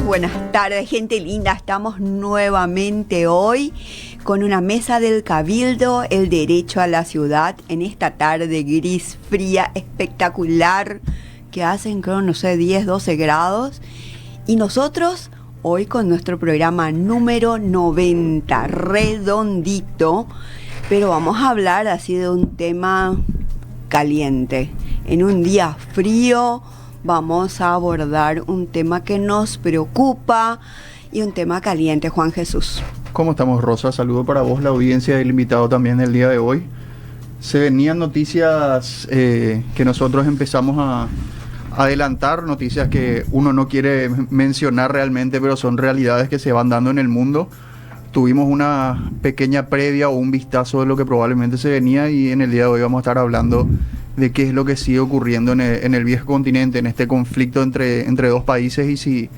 buenas tardes, gente linda. Estamos nuevamente hoy con una mesa del Cabildo, el derecho a la ciudad, en esta tarde gris, fría, espectacular, que hacen, creo, no sé, 10, 12 grados. Y nosotros hoy con nuestro programa número 90, redondito, pero vamos a hablar así de un tema caliente. En un día frío vamos a abordar un tema que nos preocupa y un tema caliente. Juan Jesús. ¿Cómo estamos, Rosa? Saludo para vos, la audiencia y el invitado también el día de hoy. Se venían noticias que nosotros empezamos a adelantar, noticias que uno no quiere mencionar realmente, pero son realidades que se van dando en el mundo. Tuvimos una pequeña previa o un vistazo de lo que probablemente se venía, y en el día de hoy vamos a estar hablando de qué es lo que sigue ocurriendo en el viejo continente, en este conflicto entre dos países, y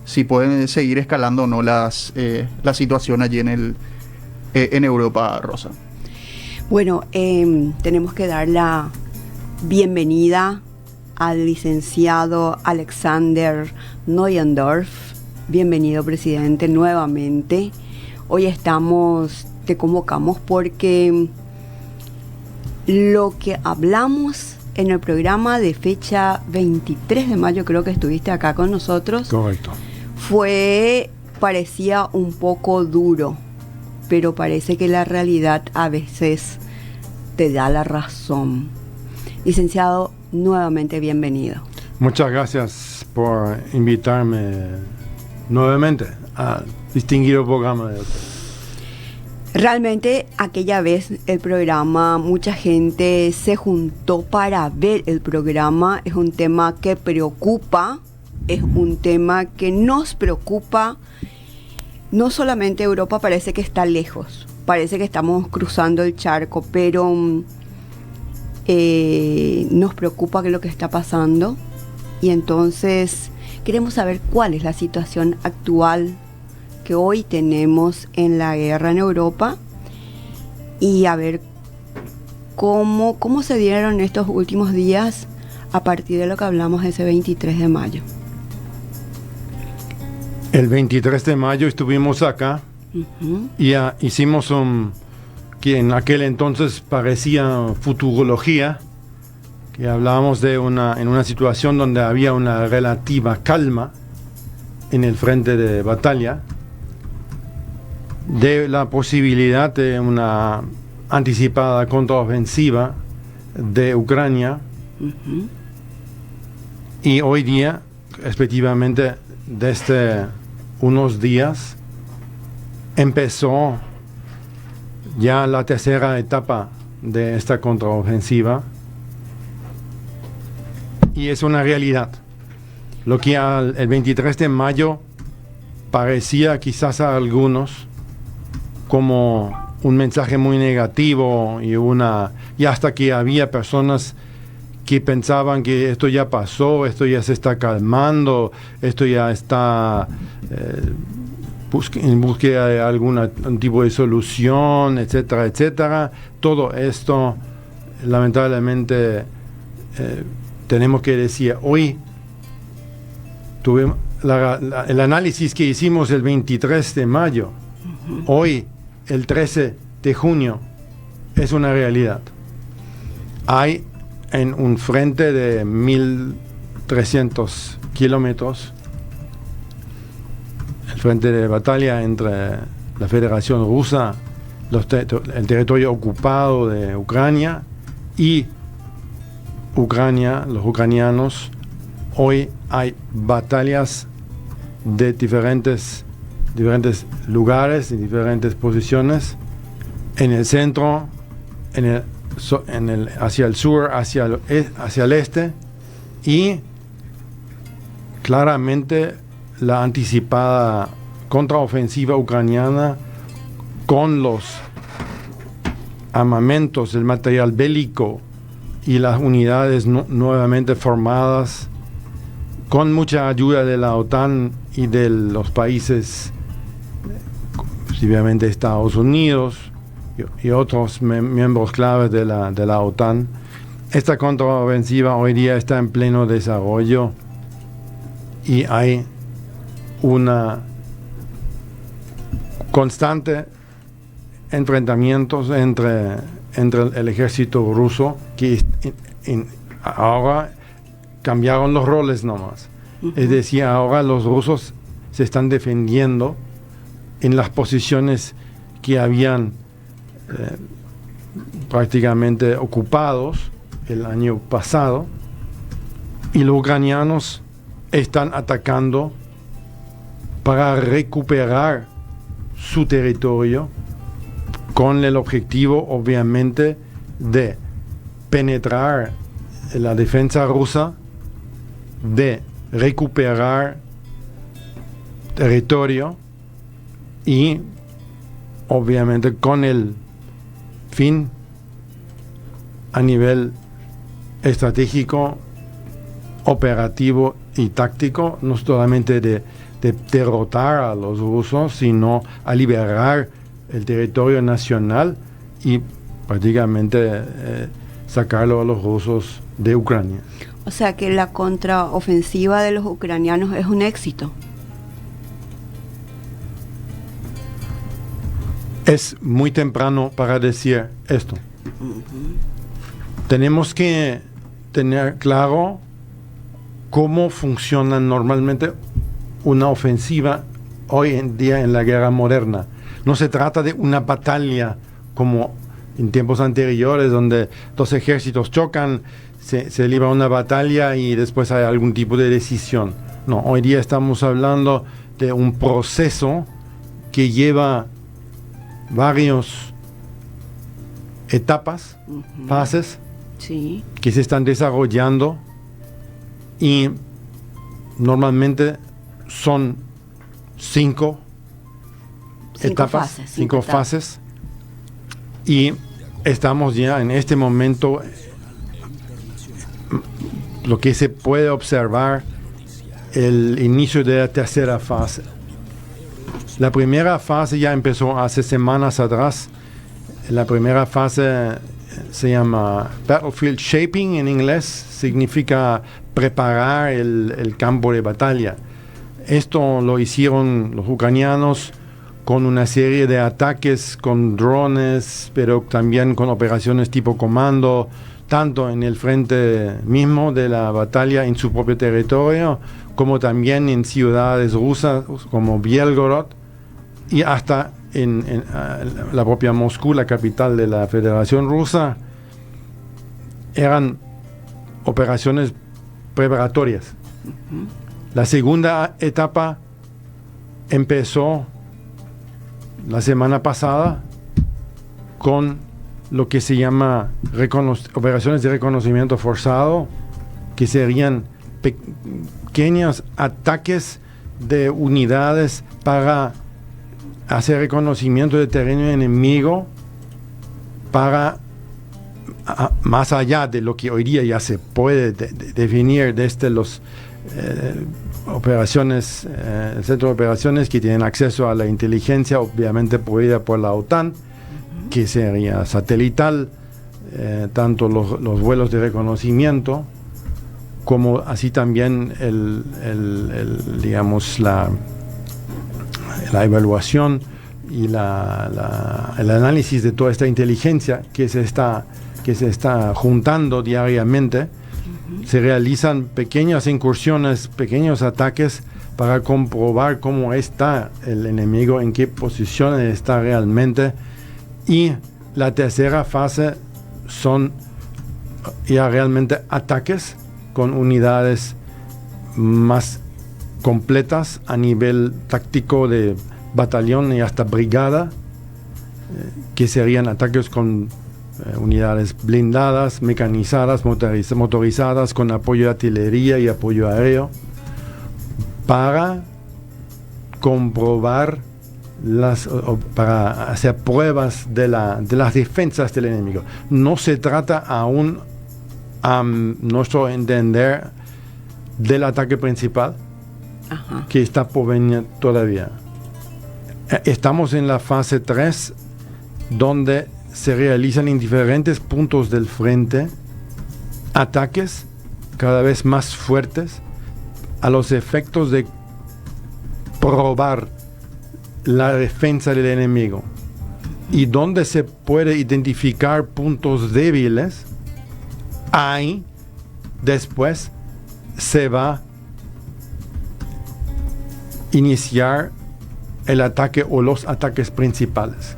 si pueden seguir escalando o no la situación allí en Europa, Rosa. Bueno, tenemos que dar la bienvenida al licenciado Alexander Neuendorf. Bienvenido, presidente, nuevamente. Hoy te convocamos porque lo que hablamos en el programa de fecha 23 de mayo, creo que estuviste acá con nosotros. Correcto. Parecía un poco duro, pero parece que la realidad a veces te da la razón. Licenciado, nuevamente bienvenido. Muchas gracias por invitarme nuevamente al distinguido programa de usted. Realmente aquella vez el programa, mucha gente se juntó para ver el programa. Es un tema que preocupa, es un tema que nos preocupa. No solamente Europa parece que está lejos, parece que estamos cruzando el charco, pero nos preocupa lo que está pasando, y entonces queremos saber cuál es la situación actual que hoy tenemos en la guerra en Europa, y a ver cómo se dieron estos últimos días a partir de lo que hablamos ese 23 de mayo. El 23 de mayo estuvimos acá y hicimos que en aquel entonces parecía futurología, que hablábamos en una situación donde había una relativa calma en el frente de batalla, de la posibilidad de una anticipada contraofensiva de Ucrania. Y hoy día, respectivamente, desde unos días, empezó ya la tercera etapa de esta contraofensiva, y es una realidad. Lo que el 23 de mayo parecía quizás a algunos como un mensaje muy negativo, y hasta que había personas que pensaban que esto ya pasó, esto ya se está calmando, esto ya está en búsqueda de algún tipo de solución, etcétera, etcétera. Todo esto, lamentablemente, tenemos que decir, hoy tuvimos el análisis que hicimos el 23 de mayo, hoy, el 13 de junio, es una realidad. Hay en un frente de 1.300 kilómetros, el frente de batalla entre la Federación Rusa, el territorio ocupado de Ucrania, y Ucrania, los ucranianos. Hoy hay batallas de diferentes lugares, en diferentes posiciones, en el centro, hacia el sur, hacia el este, y claramente la anticipada contraofensiva ucraniana, con los armamentos, el material bélico y las unidades nuevamente formadas, con mucha ayuda de la OTAN y de los países, posiblemente Estados Unidos y otros miembros claves de la OTAN. Esta contraofensiva hoy día está en pleno desarrollo, y hay una constante enfrentamientos entre el ejército ruso, que ahora cambiaron los roles nomás. Es decir, ahora los rusos se están defendiendo en las posiciones que habían prácticamente ocupados el año pasado, y los ucranianos están atacando para recuperar su territorio, con el objetivo obviamente de penetrar la defensa rusa, de recuperar territorio y obviamente con el fin a nivel estratégico, operativo y táctico, no solamente de derrotar a los rusos, sino a liberar el territorio nacional y prácticamente sacarlo a los rusos de Ucrania. O sea que la contraofensiva de los ucranianos es un éxito. Es muy temprano para decir esto. Tenemos que tener claro cómo funciona normalmente una ofensiva hoy en día en la guerra moderna. No se trata de una batalla como en tiempos anteriores, donde dos ejércitos chocan, se libra una batalla y después hay algún tipo de decisión. No, hoy día estamos hablando de un proceso que lleva varias etapas, fases, sí, que se están desarrollando, y normalmente son cinco etapas, cinco fases, y estamos ya en este momento, lo que se puede observar, el inicio de la tercera fase. La primera fase ya empezó hace semanas atrás. La primera fase se llama Battlefield Shaping en inglés, significa preparar el campo de batalla. Esto lo hicieron los ucranianos con una serie de ataques con drones, pero también con operaciones tipo comando, tanto en el frente mismo de la batalla en su propio territorio, como también en ciudades rusas como Belgorod, y hasta en la propia Moscú, la capital de la Federación Rusa. Eran operaciones preparatorias. La segunda etapa empezó la semana pasada con lo que se llama operaciones de reconocimiento forzado, que serían pequeños ataques de unidades para hacer reconocimiento de terreno enemigo, para más allá de lo que hoy día ya se puede definir desde los operaciones, el centro de operaciones, que tienen acceso a la inteligencia obviamente proveída por la OTAN, que sería satelital, tanto los vuelos de reconocimiento como así también digamos la evaluación y el análisis de toda esta inteligencia que se está juntando diariamente. Se realizan pequeñas incursiones, pequeños ataques para comprobar cómo está el enemigo, en qué posición está realmente. Y la tercera fase son ya realmente ataques con unidades más completas a nivel táctico de batallón y hasta brigada, que serían ataques con unidades blindadas, mecanizadas, motorizadas, con apoyo de artillería y apoyo aéreo, para comprobar para hacer pruebas de las defensas del enemigo. No se trata aún, a nuestro entender, del ataque principal, que está por venir todavía. Estamos en la fase 3, donde se realizan en diferentes puntos del frente ataques cada vez más fuertes a los efectos de probar la defensa del enemigo. Y donde se puede identificar puntos débiles, ahí después se va a iniciar el ataque o los ataques principales.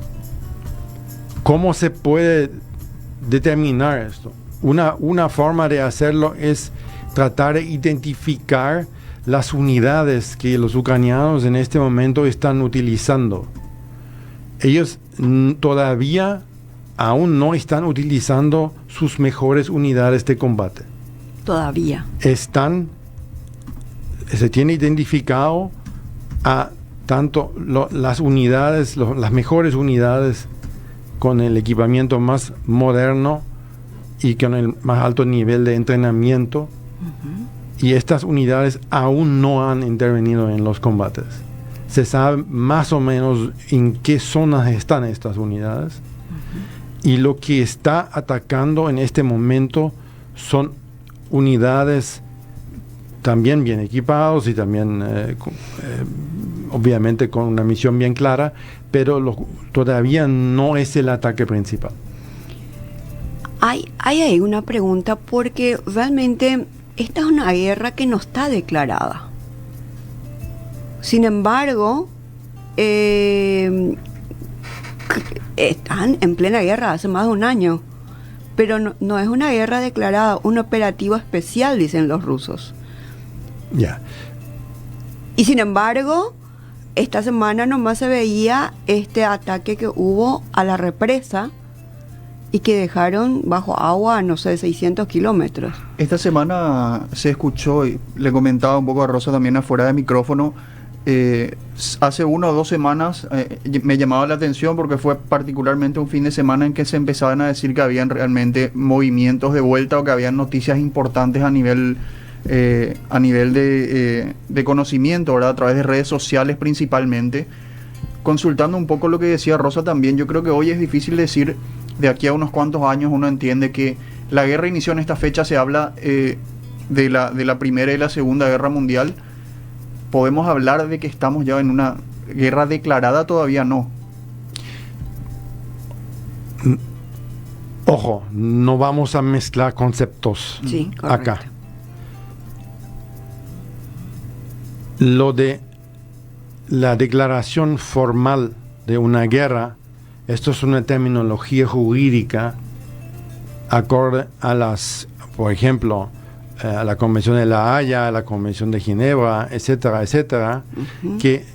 ¿Cómo se puede determinar esto? Una forma de hacerlo es tratar de identificar las unidades que los ucranianos en este momento están utilizando. Ellos todavía aún no están utilizando sus mejores unidades de combate. Todavía. Se tiene identificado a tanto las unidades, las mejores unidades con el equipamiento más moderno y con el más alto nivel de entrenamiento. Y estas unidades aún no han intervenido en los combates. Se sabe más o menos en qué zonas están estas unidades. Y lo que está atacando en este momento son unidades también bien equipados y también obviamente con una misión bien clara, pero todavía no es el ataque principal. Hay ahí una pregunta, porque realmente esta es una guerra que no está declarada. Sin embargo, están en plena guerra hace más de un año, pero no es una guerra declarada, un operativo especial, dicen los rusos. Ya. Y sin embargo, esta semana nomás se veía este ataque que hubo a la represa y que dejaron bajo agua, no sé, 600 kilómetros. Esta semana se escuchó, y le comentaba un poco a Rosa también afuera de micrófono, hace 1 o 2 semanas me llamaba la atención porque fue particularmente un fin de semana en que se empezaban a decir que habían realmente movimientos de vuelta o que habían noticias importantes a nivel de conocimiento, ¿verdad? A través de redes sociales principalmente. Consultando un poco lo que decía Rosa también, yo creo que hoy es difícil decir, de aquí a unos cuantos años uno entiende que la guerra inició en esta fecha, se habla de la Primera y la Segunda Guerra Mundial. ¿Podemos hablar de que estamos ya en una guerra declarada? Todavía no. Ojo, no vamos a mezclar conceptos acá. Lo de la declaración formal de una guerra, esto es una terminología jurídica acorde a por ejemplo, a la Convención de La Haya, a la Convención de Ginebra, etcétera, etcétera, que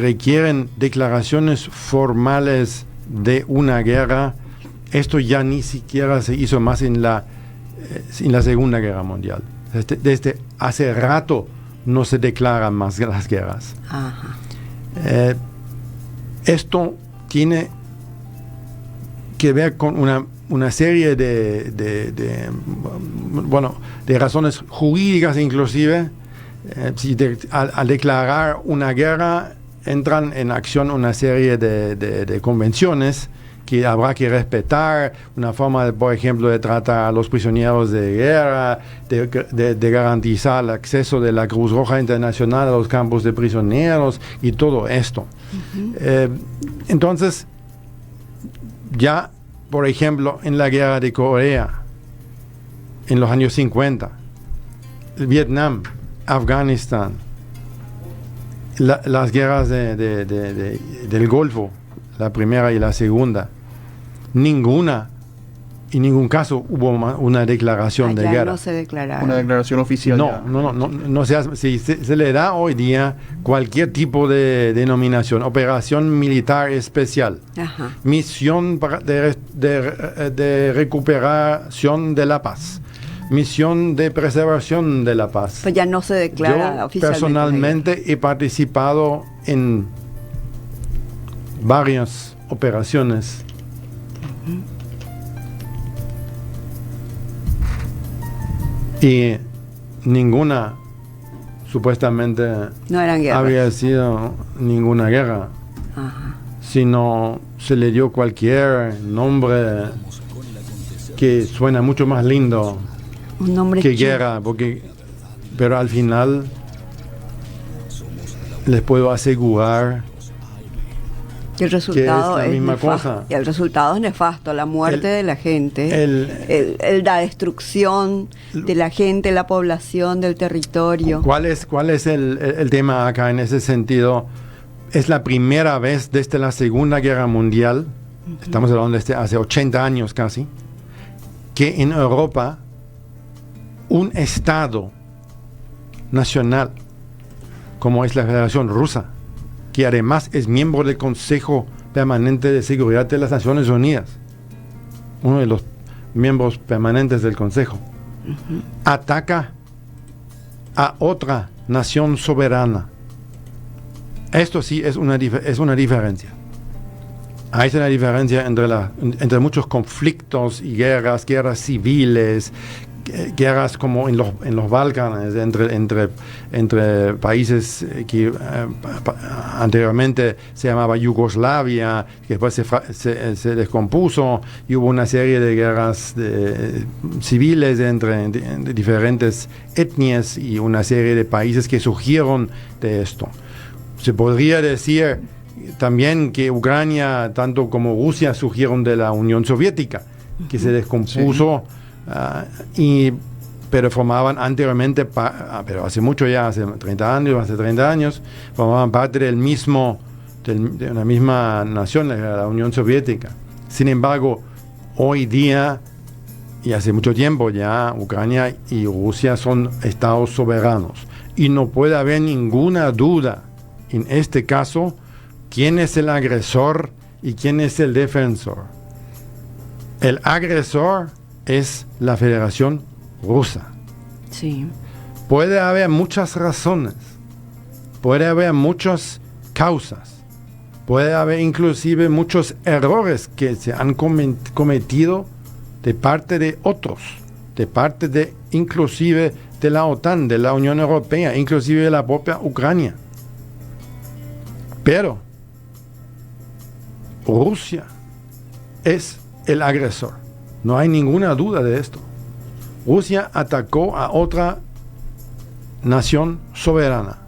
requieren declaraciones formales de una guerra. Esto ya ni siquiera se hizo más en la Segunda Guerra Mundial. Desde hace rato no se declaran más las guerras. Esto tiene que ver con una serie de razones jurídicas inclusive. Al declarar una guerra entran en acción una serie de convenciones que habrá que respetar, una forma, por ejemplo, de tratar a los prisioneros de guerra, de garantizar el acceso de la Cruz Roja Internacional a los campos de prisioneros y todo esto. Entonces, ya, por ejemplo, en la guerra de Corea, en los años 50, Vietnam, Afganistán, las guerras del Golfo, la primera y la segunda, en ningún caso hubo una declaración de guerra. No se declararon. Una declaración oficial. No se le da hoy día cualquier tipo de denominación: operación militar especial, misión de recuperación de la paz, misión de preservación de la paz. Pues ya no se declara Yo oficialmente. Personalmente he participado en varias operaciones y ninguna supuestamente no eran guerras. Había sido ninguna guerra, sino se le dio cualquier nombre que suena mucho más lindo, un nombre que guerra, pero al final les puedo asegurar El resultado que es la misma nefasto. cosa. El resultado es nefasto, la muerte de la gente, la destrucción de la gente, la población, del territorio. ¿Cuál es el tema acá en ese sentido? Es la primera vez desde la Segunda Guerra Mundial, estamos hablando de hace 80 años casi, que en Europa un Estado nacional, como es la Federación Rusa, que además es miembro del Consejo Permanente de Seguridad de las Naciones Unidas, uno de los miembros permanentes del Consejo, ataca a otra nación soberana. Esto sí es una diferencia. Hay una diferencia entre muchos conflictos y guerras civiles, guerras como en los Balcanes, entre países que anteriormente se llamaba Yugoslavia, que después se descompuso, y hubo una serie de guerras civiles entre diferentes etnias y una serie de países que surgieron de esto. Se podría decir también que Ucrania, tanto como Rusia, surgieron de la Unión Soviética, que se descompuso. Sí. Pero formaban anteriormente, pero hace mucho ya, hace 30 años, formaban parte de una misma nación, la Unión Soviética. Sin embargo, hoy día, y hace mucho tiempo ya, Ucrania y Rusia son estados soberanos. Y no puede haber ninguna duda, en este caso, quién es el agresor y quién es el defensor. El agresor es la Federación Rusa. Sí. Puede haber muchas razones, puede haber muchas causas, puede haber inclusive muchos errores que se han cometido de parte de otros, de parte de inclusive de la OTAN, de la Unión Europea, inclusive de la propia Ucrania. Pero Rusia es el agresor. No hay ninguna duda de esto. Rusia atacó a otra nación soberana.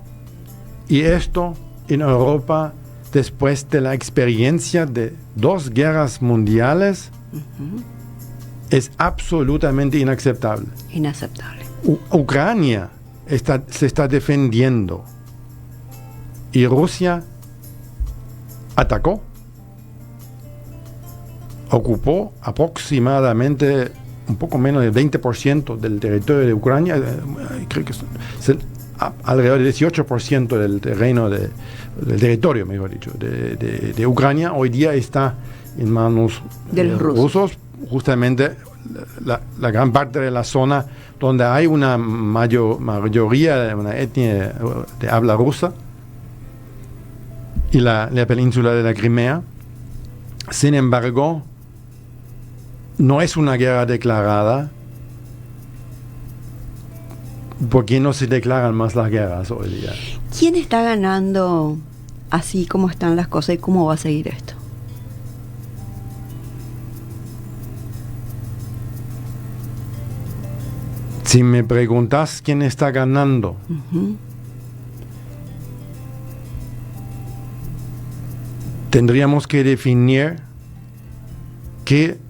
Y esto en Europa, después de la experiencia de 2 guerras mundiales, es absolutamente inaceptable. Inaceptable. Ucrania se está defendiendo. Y Rusia atacó. Ocupó aproximadamente un poco menos del 20% del territorio de Ucrania, creo que es alrededor del 18% del terreno del territorio, mejor dicho, de Ucrania. Hoy día está en manos de los rusos, justamente la gran parte de la zona donde hay una mayoría, una etnia de habla rusa, y la península de la Crimea. Sin embargo, no es una guerra declarada. ¿Por qué no se declaran más las guerras hoy día? ¿Quién está ganando así como están las cosas y cómo va a seguir esto? Si me preguntas quién está ganando, tendríamos que definir qué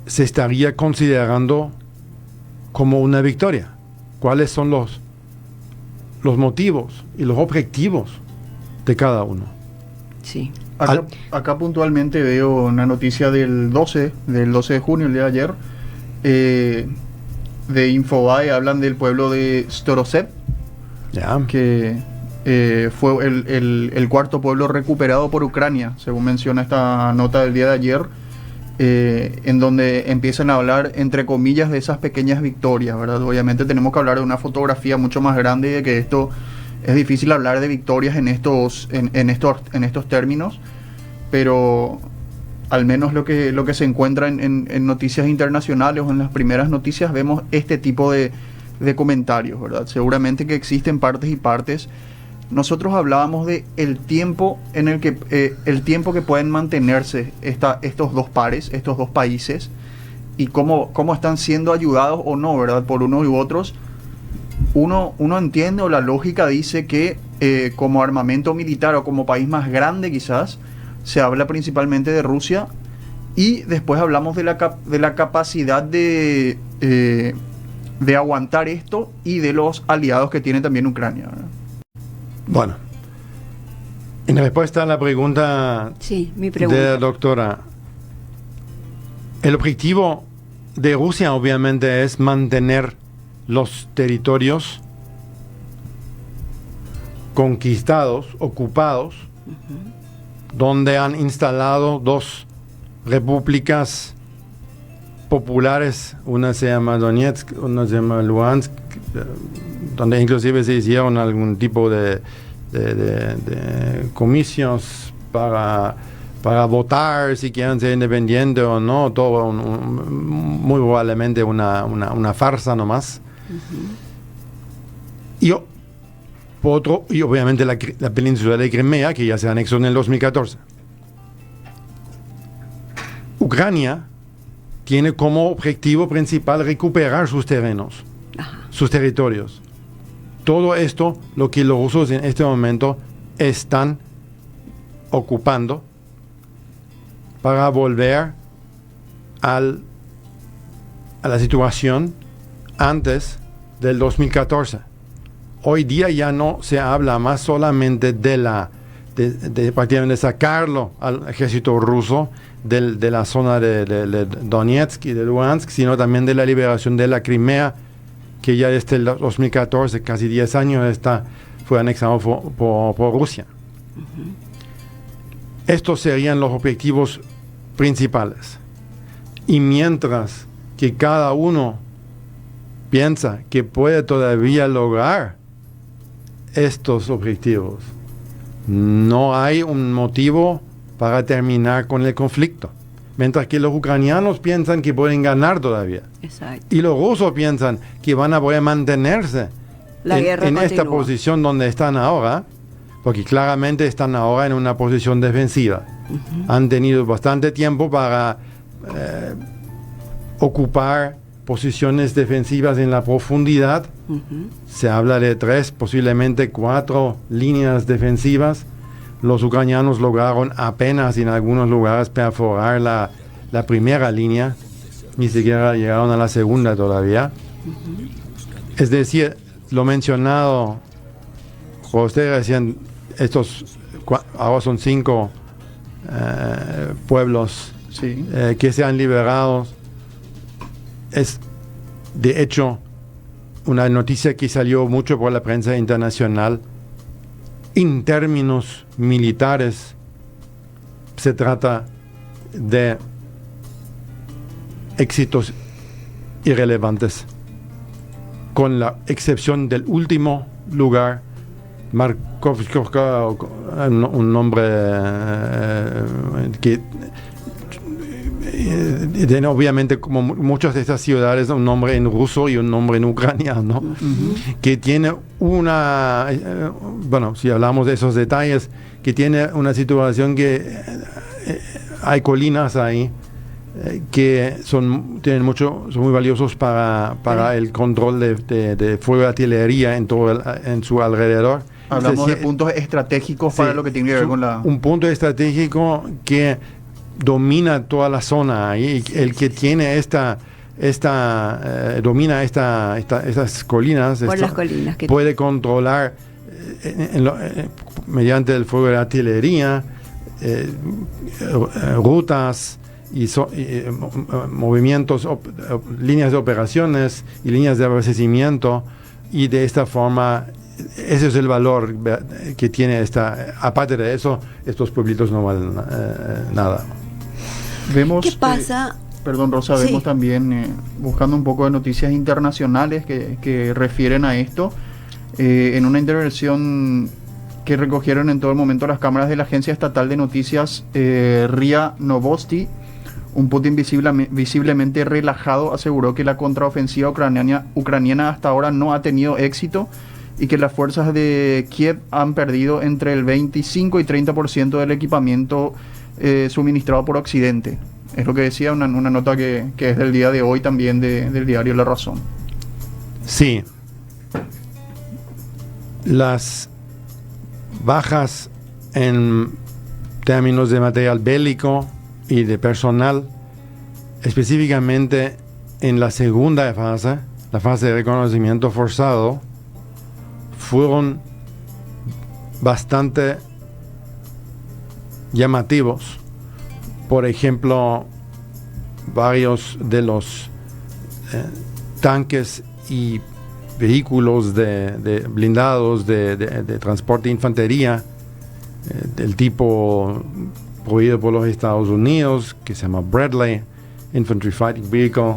se estaría considerando como una victoria. ¿Cuáles son los motivos y los objetivos de cada uno? Sí. Acá puntualmente veo una noticia del 12 de junio, el día de ayer, de Infobae. Hablan del pueblo de Storozheb, que fue el cuarto pueblo recuperado por Ucrania, según menciona esta nota del día de ayer, en donde empiezan a hablar, entre comillas, de esas pequeñas victorias, ¿verdad? Obviamente tenemos que hablar de una fotografía mucho más grande y de que esto es difícil hablar de victorias en estos términos, pero al menos lo que se encuentra en noticias internacionales o en las primeras noticias, vemos este tipo de comentarios, ¿verdad? Seguramente que existen partes y partes. Nosotros hablábamos de el tiempo que pueden mantenerse estos dos países, y cómo están siendo ayudados o no, ¿verdad?, por unos y otros. uno entiende, o la lógica dice que como armamento militar o como país más grande quizás, se habla principalmente de Rusia, y después hablamos de la capacidad de aguantar esto y de los aliados que tiene también Ucrania, ¿verdad? Bueno, en respuesta a la pregunta, Sí, mi pregunta. de la doctora, el objetivo de Rusia obviamente es mantener los territorios conquistados, ocupados, donde han instalado dos repúblicas populares, una se llama Donetsk, una se llama Luhansk, donde inclusive se hicieron algún tipo de comicios para votar si quieren ser independientes o no, todo muy probablemente una farsa nomás. Y obviamente la península de Crimea, que ya se anexó en el 2014. Ucrania tiene como objetivo principal recuperar sus terrenos, sus territorios. Todo esto, lo que los rusos en este momento están ocupando para volver a la situación antes del 2014. Hoy día ya no se habla más solamente de prácticamente sacarlo al ejército ruso de la zona de Donetsk y de Luhansk, sino también de la liberación de la Crimea, que ya desde el 2014, casi 10 años, fue anexado por Rusia. Estos serían los objetivos principales. Y mientras que cada uno piensa que puede todavía lograr estos objetivos, no hay un motivo para terminar con el conflicto. Mientras que los ucranianos piensan que pueden ganar todavía. Exacto. Y los rusos piensan que van a poder mantenerse en esta posición donde están ahora, porque claramente están ahora en una posición defensiva. Han tenido bastante tiempo para ocupar posiciones defensivas en la profundidad. Se habla de 3, posiblemente 4 líneas defensivas. Los ucranianos lograron apenas en algunos lugares perforar la primera línea, ni siquiera llegaron a la segunda todavía. Es decir, lo mencionado José recién, ahora son 5 pueblos Sí. Que se han liberado. Es de hecho una noticia que salió mucho por la prensa internacional. En términos militares, se trata de éxitos irrelevantes, con la excepción del último lugar, Markovka, un nombre que tiene obviamente, como muchas de estas ciudades, un nombre en ruso y un nombre en ucraniano, que tiene bueno, si hablamos de esos detalles, que tiene una situación que hay colinas ahí que son muy valiosos para el control de fuego de artillería en su alrededor. Hablamos de puntos estratégicos para lo que tiene que ver con un punto estratégico que domina toda la zona ahí, el que tiene domina estas colinas, las colinas que puede controlar mediante el fuego de artillería rutas y movimientos, líneas de operaciones y líneas de abastecimiento, y de esta forma ese es el valor que tiene aparte de eso, estos pueblitos no valen nada. Vemos, ¿qué pasa? Perdón, Rosa, vemos también, buscando un poco de noticias internacionales que refieren a esto, en una intervención que recogieron en todo el momento las cámaras de la agencia estatal de noticias RIA Novosti, un Putin visiblemente relajado aseguró que la contraofensiva ucraniana hasta ahora no ha tenido éxito y que las fuerzas de Kiev han perdido entre el 25 y 30% del equipamiento suministrado por Occidente. Es lo que decía una nota que es del día de hoy también del diario La Razón. Sí. las bajas en términos de material bélico y de personal, específicamente en la segunda fase, la fase de reconocimiento forzado, fueron bastante llamativos. Por ejemplo, varios de los tanques y vehículos de blindados de transporte de infantería del tipo prohibido por los Estados Unidos, que se llama Bradley Infantry Fighting Vehicle,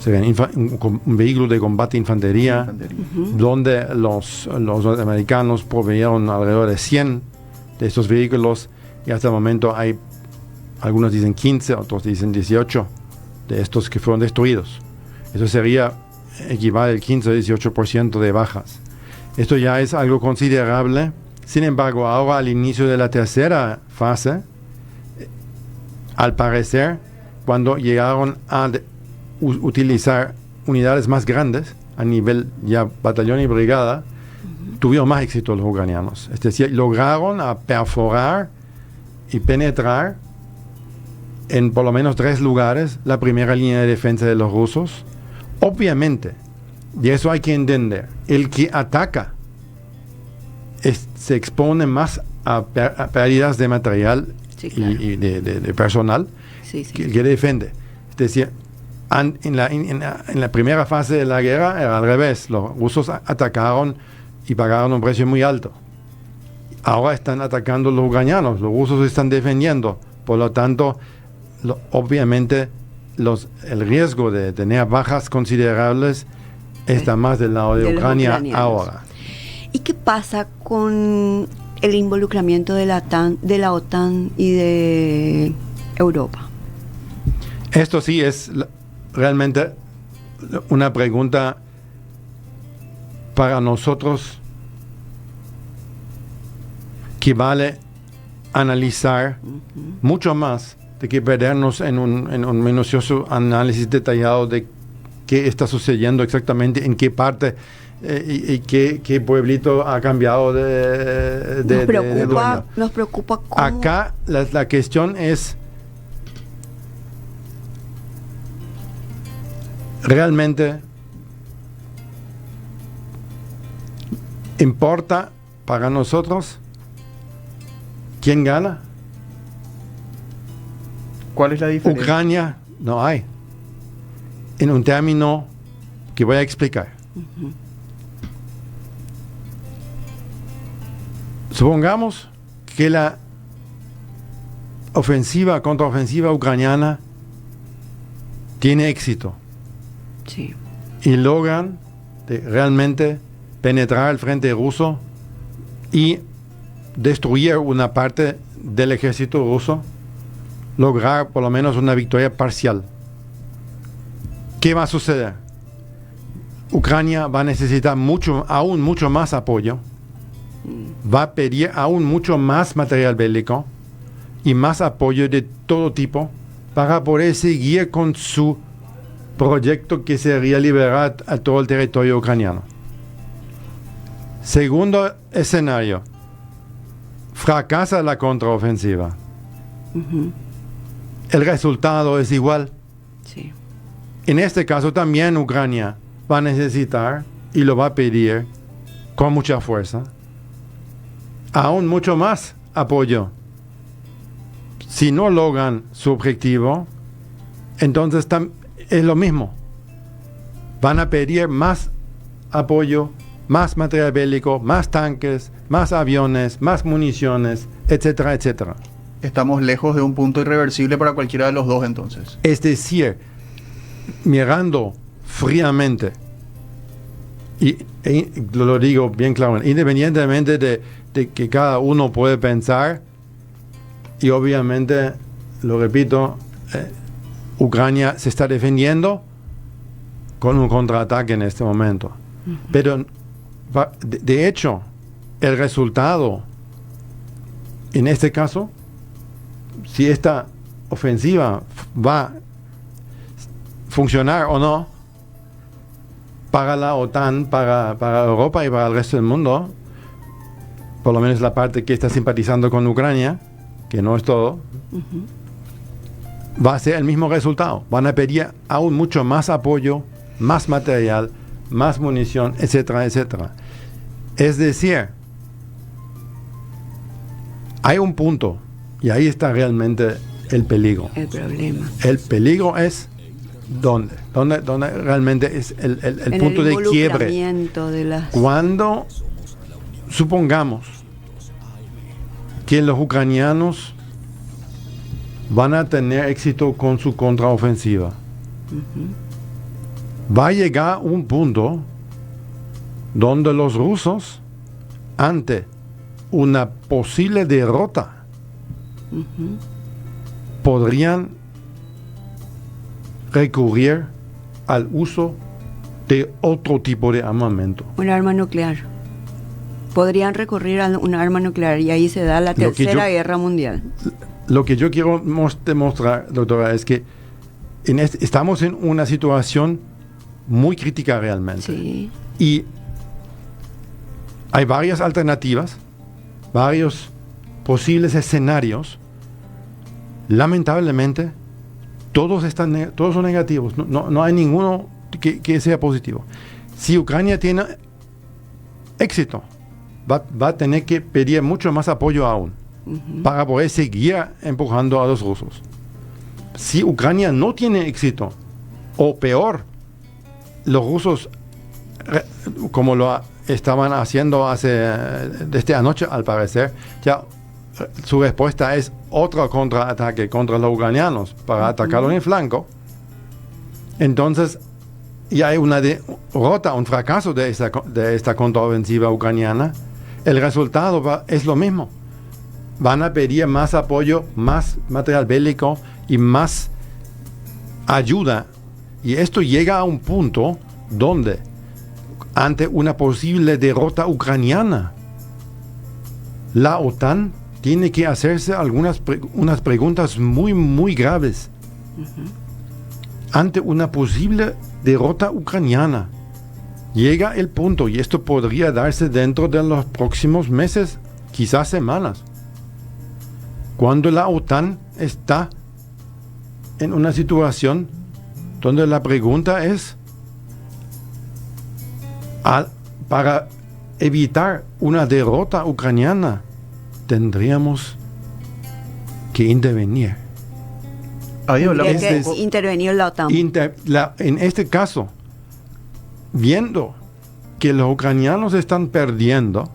un vehículo de combate de infantería, donde los norteamericanos proveyeron alrededor de 100 de estos vehículos, y hasta el momento hay, algunos dicen 15, otros dicen 18 de estos que fueron destruidos. Eso sería equivale al 15 o 18% de bajas. Esto ya es algo considerable. Sin embargo, ahora al inicio de la tercera fase, al parecer, cuando llegaron a utilizar unidades más grandes, a nivel ya batallón y brigada, tuvieron más éxito los ucranianos. Es decir, lograron perforar y penetrar en por lo menos 3 lugares la primera línea de defensa de los rusos. Obviamente, y eso hay que entender, el que ataca se expone más a pérdidas de material, sí, claro, y de personal, sí, sí, que el que defiende. Es decir, en la primera fase de la guerra era al revés. Los rusos atacaron y pagaron un precio muy alto. Ahora están atacando los ucranianos, los rusos están defendiendo. Por lo tanto, obviamente el riesgo de tener bajas considerables está más del lado de Ucrania ahora. ¿Y qué pasa con el involucramiento de la OTAN y de Europa? Esto sí es realmente una pregunta para nosotros que vale analizar mucho más de que perdernos en un minucioso análisis detallado de qué está sucediendo exactamente, en qué parte y qué pueblito ha cambiado nos preocupa cómo... Acá la cuestión es realmente importa para nosotros quién gana. ¿Cuál es la diferencia? Ucrania no hay. En un término que voy a explicar. Supongamos que la contraofensiva ucraniana tiene éxito. Sí. Y logran realmente penetrar el frente ruso y destruir una parte del ejército ruso, lograr por lo menos una victoria parcial. ¿Qué va a suceder? Ucrania va a necesitar aún mucho más apoyo, va a pedir aún mucho más material bélico y más apoyo de todo tipo para poder seguir con su proyecto que sería liberar a todo el territorio ucraniano. Segundo escenario, fracasa la contraofensiva. El resultado es igual. Sí. En este caso también Ucrania va a necesitar y lo va a pedir con mucha fuerza aún mucho más apoyo. Si no logran su objetivo, entonces es lo mismo. Van a pedir más apoyo, más material bélico, más tanques, más aviones, más municiones, etcétera, etcétera. Estamos lejos de un punto irreversible para cualquiera de los dos, entonces. Es decir, mirando fríamente, y lo digo bien claro, independientemente de que cada uno puede pensar, y obviamente, lo repito, Ucrania se está defendiendo con un contraataque en este momento. Pero, de hecho, el resultado, en este caso, si esta ofensiva va a funcionar o no, para la OTAN, para Europa y para el resto del mundo, por lo menos la parte que está simpatizando con Ucrania, que no es todo, va a ser el mismo resultado. Van a pedir aún mucho más apoyo, más material, más munición, etcétera, etcétera. Es decir, hay un punto, y ahí está realmente el peligro. El problema. El peligro es ¿dónde realmente es el punto de quiebre. Cuando supongamos que los ucranianos van a tener éxito con su contraofensiva, va a llegar un punto donde los rusos, ante una posible derrota, podrían recurrir al uso de otro tipo de armamento. Un arma nuclear. Podrían recurrir a un arma nuclear y ahí se da la tercera guerra mundial. Lo que yo quiero demostrar, doctora, es que estamos en una situación muy crítica realmente. Sí. Y hay varias alternativas, varios posibles escenarios. Lamentablemente, todos son negativos. No hay ninguno que sea positivo. Si Ucrania tiene éxito, va a tener que pedir mucho más apoyo aún para poder seguir empujando a los rusos. Si Ucrania no tiene éxito, o peor, los rusos, como lo estaban haciendo desde anoche, al parecer, ya su respuesta es otro contraataque contra los ucranianos para atacarlos en flanco. Entonces, ya hay una derrota, un fracaso de esta contraofensiva ucraniana. El resultado es lo mismo. Van a pedir más apoyo, más material bélico y más ayuda. Y esto llega a un punto donde, ante una posible derrota ucraniana, la OTAN tiene que hacerse unas preguntas muy, muy graves. Ante una posible derrota ucraniana, llega el punto, y esto podría darse dentro de los próximos meses, quizás semanas, cuando la OTAN está en una situación donde la pregunta es, para evitar una derrota ucraniana, tendríamos que intervenir. Ahí hablamos intervenir la OTAN. En este caso, viendo que los ucranianos están perdiendo,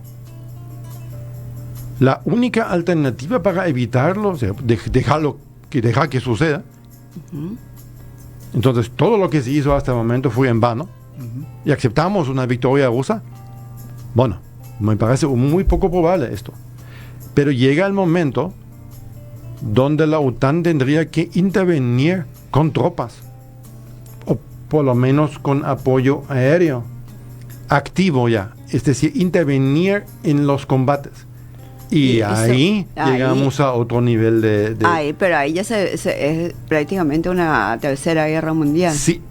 la única alternativa para evitarlo, o sea, dejar que suceda. Entonces, todo lo que se hizo hasta el momento fue en vano. Y aceptamos una victoria rusa. Bueno, me parece muy poco probable esto. Pero llega el momento donde la OTAN tendría que intervenir con tropas, o por lo menos con apoyo aéreo activo ya, es decir, intervenir en los combates. Y ahí llegamos a otro nivel de... pero ahí ya es prácticamente una tercera guerra mundial. Sí,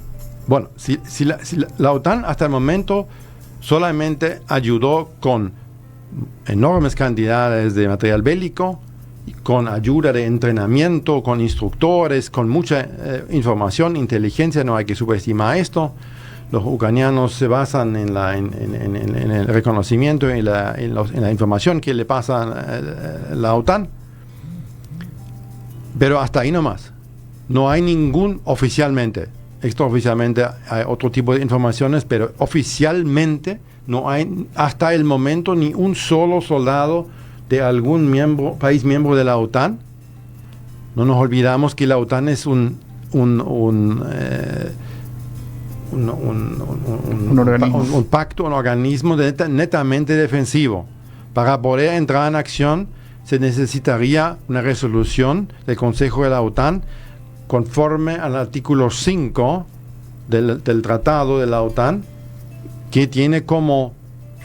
bueno, si la OTAN hasta el momento solamente ayudó con enormes cantidades de material bélico, con ayuda de entrenamiento, con instructores, con mucha información, inteligencia, no hay que subestimar esto. Los ucranianos se basan en el reconocimiento, en la información que le pasa la OTAN. Pero hasta ahí nomás. No hay ningún oficialmente. Extraoficialmente hay otro tipo de informaciones, pero oficialmente no hay hasta el momento ni un solo soldado de algún país miembro de la OTAN. No nos olvidamos que la OTAN es un pacto, un organismo netamente defensivo. Para poder entrar en acción se necesitaría una resolución del Consejo de la OTAN conforme al artículo 5 del Tratado de la OTAN, que tiene como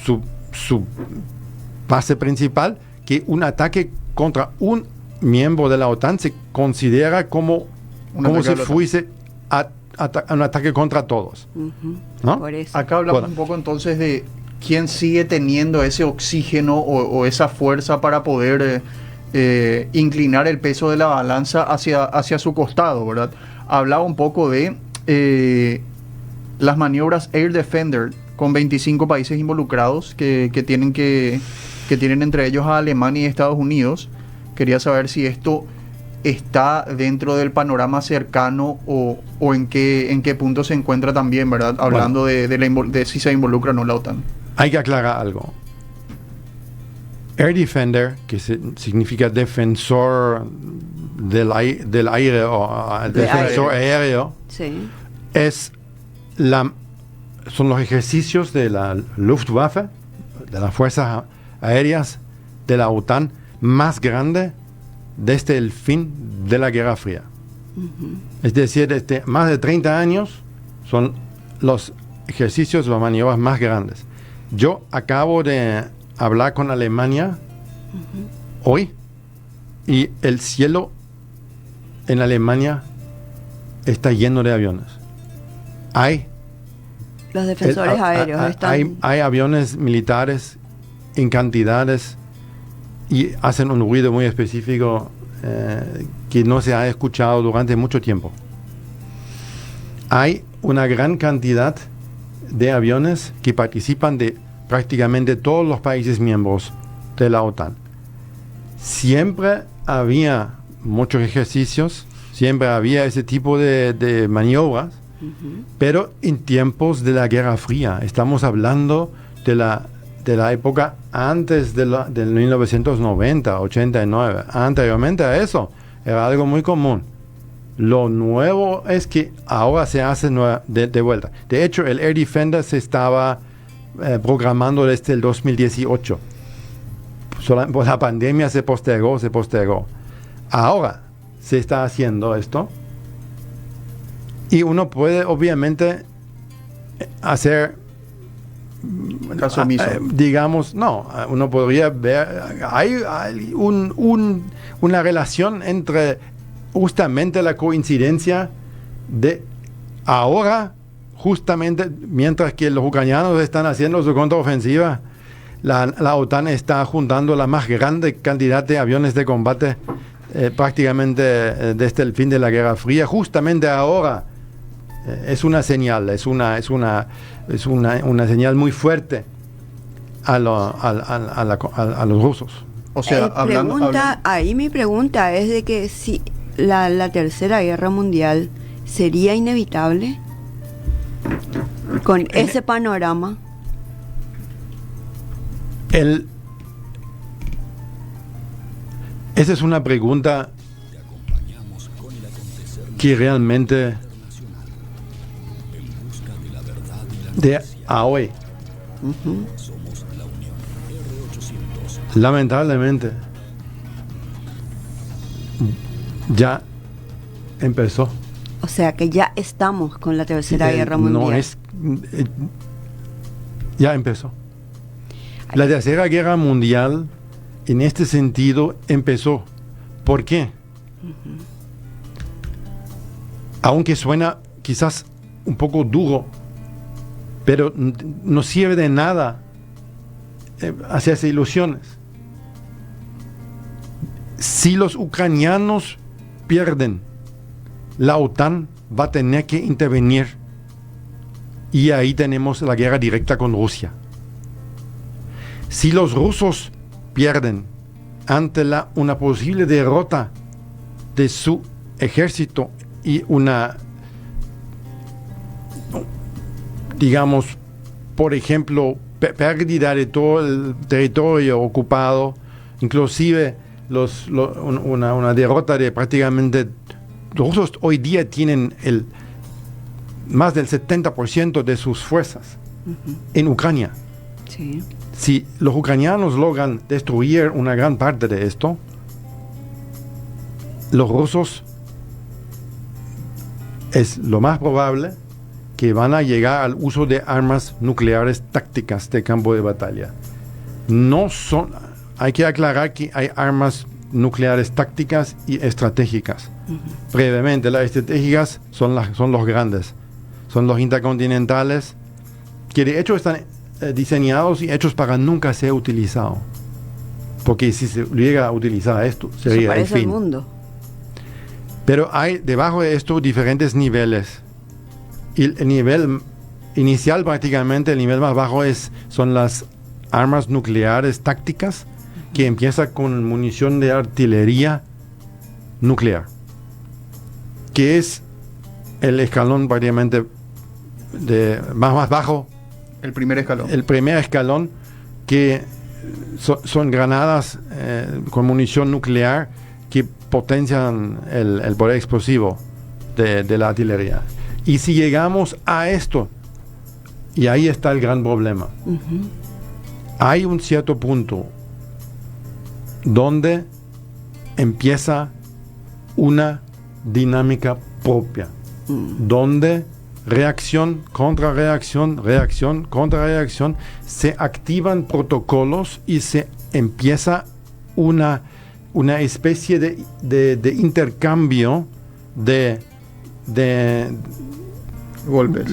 su base principal que un ataque contra un miembro de la OTAN se considera como si fuese un ataque contra todos. ¿No? Por eso. Acá hablamos Bueno. un poco entonces de quién sigue teniendo ese oxígeno o esa fuerza para poder inclinar el peso de la balanza hacia su costado, ¿verdad? Hablaba un poco de las maniobras Air Defender con 25 países involucrados que tienen entre ellos a Alemania y Estados Unidos. Quería saber si esto está dentro del panorama cercano o en qué punto se encuentra también, ¿verdad? Hablando de si se involucra o no la OTAN. Hay que aclarar algo. Air Defender, que significa defensor del aire o defensor aéreo, Sí. son los ejercicios de la Luftwaffe, de las fuerzas aéreas de la OTAN, más grande desde el fin de la Guerra Fría. Es decir, desde más de 30 años son los ejercicios, las maniobras más grandes. Yo acabo de hablar con Alemania hoy y el cielo en Alemania está lleno de aviones. Los defensores aéreos están... Hay aviones militares en cantidades y hacen un ruido muy específico que no se ha escuchado durante mucho tiempo. Hay una gran cantidad de aviones que participan de prácticamente todos los países miembros de la OTAN. Siempre había muchos ejercicios, siempre había ese tipo de maniobras, pero en tiempos de la Guerra Fría. Estamos hablando de la época antes del 1990, 89. Anteriormente a eso, era algo muy común. Lo nuevo es que ahora se hace de vuelta. De hecho, el Air Defender se estaba programando desde el 2018. Por la pandemia se postergó. Ahora se está haciendo esto. Y uno puede, obviamente, hacer... Caso omiso. Digamos, no, uno podría ver, hay una relación entre justamente la coincidencia de ahora, justamente mientras que los ucranianos están haciendo su contraofensiva, la OTAN está juntando la más grande cantidad de aviones de combate prácticamente desde el fin de la Guerra Fría, justamente ahora. Es una señal, es una señal muy fuerte a los rusos. O sea, ahí mi pregunta es de que si la Tercera Guerra Mundial sería inevitable con ese panorama. Esa es una pregunta que realmente de a hoy, lamentablemente, ya empezó. O sea que ya estamos con la Tercera Guerra Mundial. Ya empezó. La Tercera Guerra Mundial, en este sentido, empezó. ¿Por qué? Aunque suena quizás un poco duro, pero no sirve de nada hacerse ilusiones. Si los ucranianos pierden, la OTAN va a tener que intervenir. Y ahí tenemos la guerra directa con Rusia. Si los rusos pierden ante una posible derrota de su ejército y una, digamos, por ejemplo, pérdida de todo el territorio ocupado, inclusive una derrota de prácticamente... Los rusos hoy día tienen más del 70% de sus fuerzas en Ucrania. Sí. Si los ucranianos logran destruir una gran parte de esto, los rusos es lo más probable que van a llegar al uso de armas nucleares tácticas de campo de batalla. Hay que aclarar que hay armas nucleares tácticas y estratégicas. Brevemente, las estratégicas son los grandes, son los intercontinentales, que de hecho están diseñados y hechos para nunca ser utilizados. Porque si se llega a utilizar esto, sería el fin. El mundo. Pero hay debajo de esto diferentes niveles. Y el nivel inicial, prácticamente, el nivel más bajo son las armas nucleares tácticas, que empieza con munición de artillería nuclear, que es el escalón prácticamente más bajo. El primer escalón. El primer escalón, que son granadas con munición nuclear que potencian el poder explosivo de la artillería. Y si llegamos a esto, y ahí está el gran problema, hay un cierto punto donde empieza una dinámica propia, donde reacción contra reacción, reacción contra reacción, se activan protocolos y se empieza una especie de intercambio de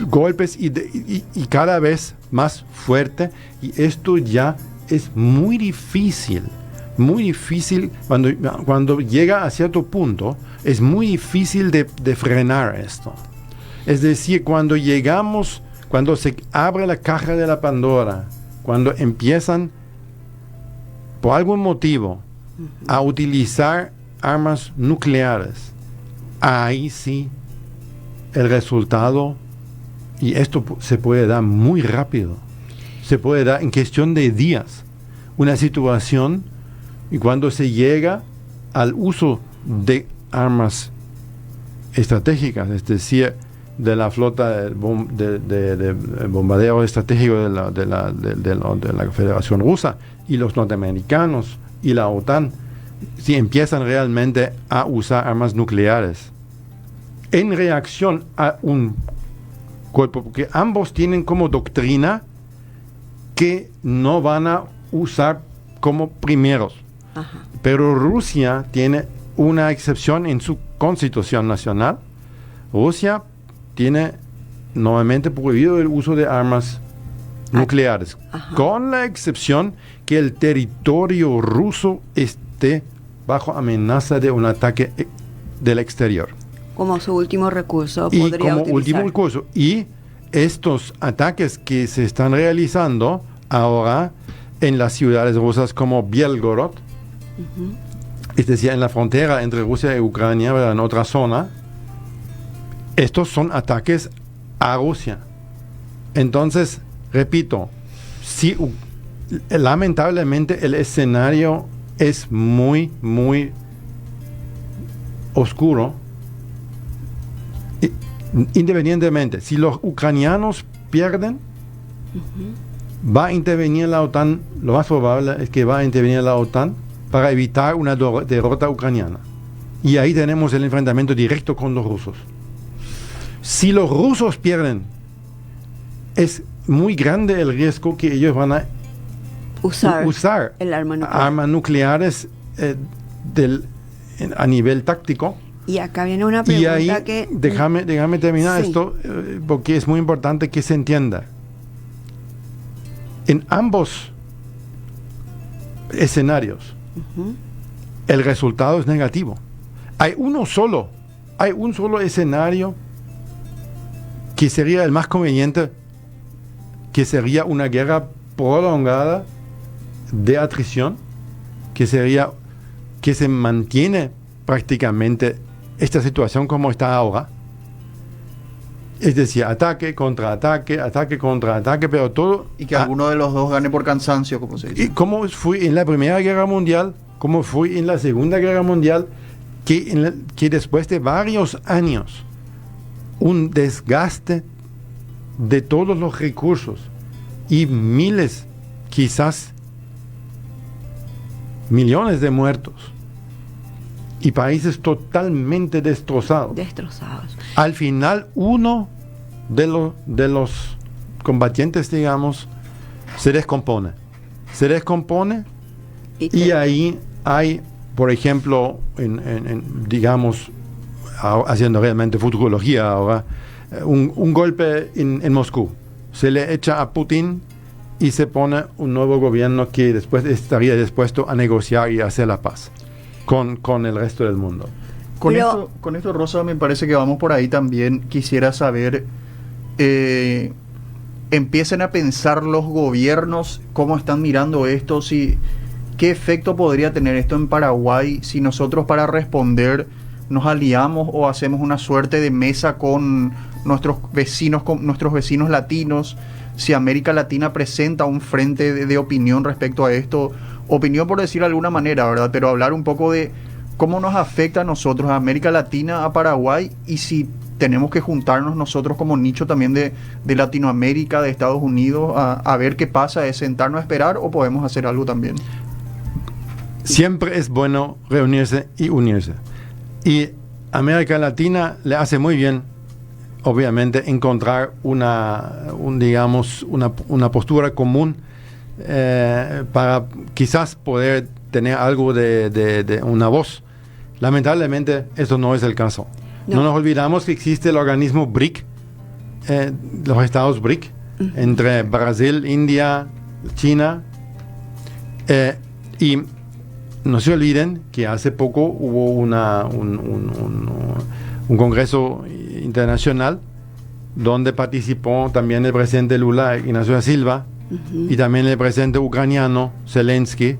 golpes y cada vez más fuerte, y esto ya es muy difícil cuando llega a cierto punto, es muy difícil de frenar esto. Es decir, cuando se abre la caja de la Pandora, cuando empiezan por algún motivo a utilizar armas nucleares, ahí sí el resultado, y esto se puede dar muy rápido, se puede dar en cuestión de días, una situación, y cuando se llega al uso de armas estratégicas, es decir, de la flota de bombardeo estratégico de la Federación Rusa y los norteamericanos y la OTAN, si empiezan realmente a usar armas nucleares en reacción a un cuerpo, porque ambos tienen como doctrina que no van a usar como primeros. Ajá. Pero Rusia tiene una excepción en su constitución nacional. Rusia tiene nuevamente prohibido el uso de armas nucleares, con la excepción que el territorio ruso esté bajo amenaza de un ataque del exterior. Como su último recurso. Y como último recurso. Y estos ataques que se están realizando ahora en las ciudades rusas como Bielgorod, es decir, en la frontera entre Rusia y Ucrania, ¿verdad?, en otra zona, estos son ataques a Rusia. Entonces, repito, lamentablemente el escenario es muy, muy oscuro. Independientemente, si los ucranianos pierden, va a intervenir la OTAN, lo más probable es que va a intervenir la OTAN para evitar una derrota ucraniana. Y ahí tenemos el enfrentamiento directo con los rusos. Si los rusos pierden, es muy grande el riesgo que ellos van a usar el armas nucleares a nivel táctico. Y acá viene una pregunta y ahí, que... Déjame terminar esto, porque es muy importante que se entienda. En ambos escenarios, el resultado es negativo. Hay un solo escenario que sería el más conveniente, que sería una guerra prolongada de atrición, que se mantiene prácticamente esta situación como está ahora. Es decir, ataque contra ataque, ataque contra ataque, pero todo... Y que alguno de los dos gane por cansancio, como se dice. Y como fue en la Primera Guerra Mundial, como fue en la Segunda Guerra Mundial, que después de varios años, un desgaste de todos los recursos y miles, quizás millones de muertos, y países totalmente destrozados. Al final, uno de los combatientes, digamos, se descompone. Y ahí hay por ejemplo, digamos, haciendo realmente futurología ahora, un golpe en Moscú, se le echa a Putin y se pone un nuevo gobierno que después estaría dispuesto a negociar y hacer la paz con el resto del mundo. Con esto, Rosa, me parece que vamos por ahí también. Quisiera saber, empiecen a pensar los gobiernos cómo están mirando esto, qué efecto podría tener esto en Paraguay si nosotros para responder nos aliamos o hacemos una suerte de mesa con nuestros vecinos latinos, si América Latina presenta un frente de opinión respecto a esto, opinión por decir de alguna manera, ¿verdad? Pero hablar un poco de cómo nos afecta a nosotros, a América Latina, a Paraguay, y si tenemos que juntarnos nosotros como nicho también de Latinoamérica, de Estados Unidos, a ver qué pasa, es sentarnos a esperar o podemos hacer algo también. Siempre es bueno reunirse y unirse. Y América Latina le hace muy bien, obviamente, encontrar una postura común para quizás poder tener algo de una voz. Lamentablemente, eso no es el caso. No nos olvidamos que existe el organismo BRIC, los estados BRIC, entre Brasil, India, China, y no se olviden que hace poco hubo un congreso internacional donde participó también el presidente Lula Ignacio da Silva y también el presidente ucraniano Zelensky,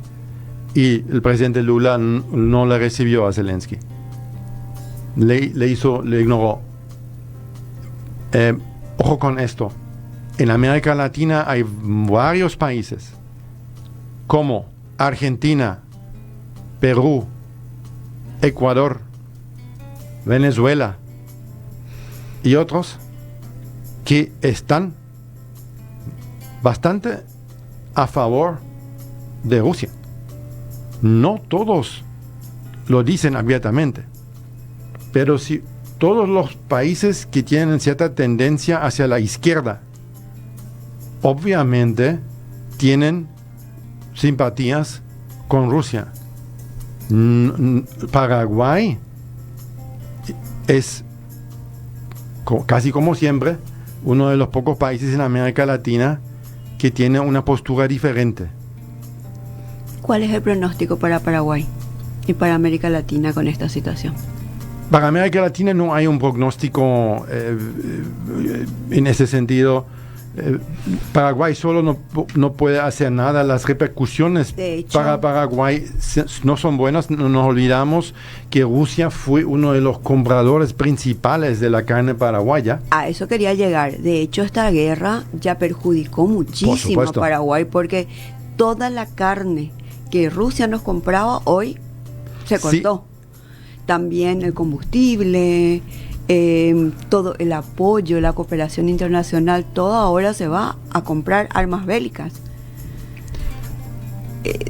y el presidente Lula no le recibió a Zelensky, le ignoró. Ojo con esto, en América Latina hay varios países como Argentina, Perú, Ecuador, Venezuela y otros que están bastante a favor de Rusia. No todos lo dicen abiertamente, pero si todos los países que tienen cierta tendencia hacia la izquierda, obviamente tienen simpatías con Rusia. Paraguay es casi como siempre uno de los pocos países en América Latina que tiene una postura diferente. ¿Cuál es el pronóstico para Paraguay y para América Latina con esta situación? Para América Latina no hay un pronóstico en ese sentido. Paraguay solo no puede hacer nada. Las repercusiones para Paraguay no son buenas. No nos olvidamos que Rusia fue uno de los compradores principales de la carne paraguaya. A eso quería llegar. De hecho, esta guerra ya perjudicó muchísimo a Paraguay, porque toda la carne que Rusia nos compraba hoy se cortó. Sí. También el combustible, todo el apoyo, la cooperación internacional, todo ahora se va a comprar armas bélicas.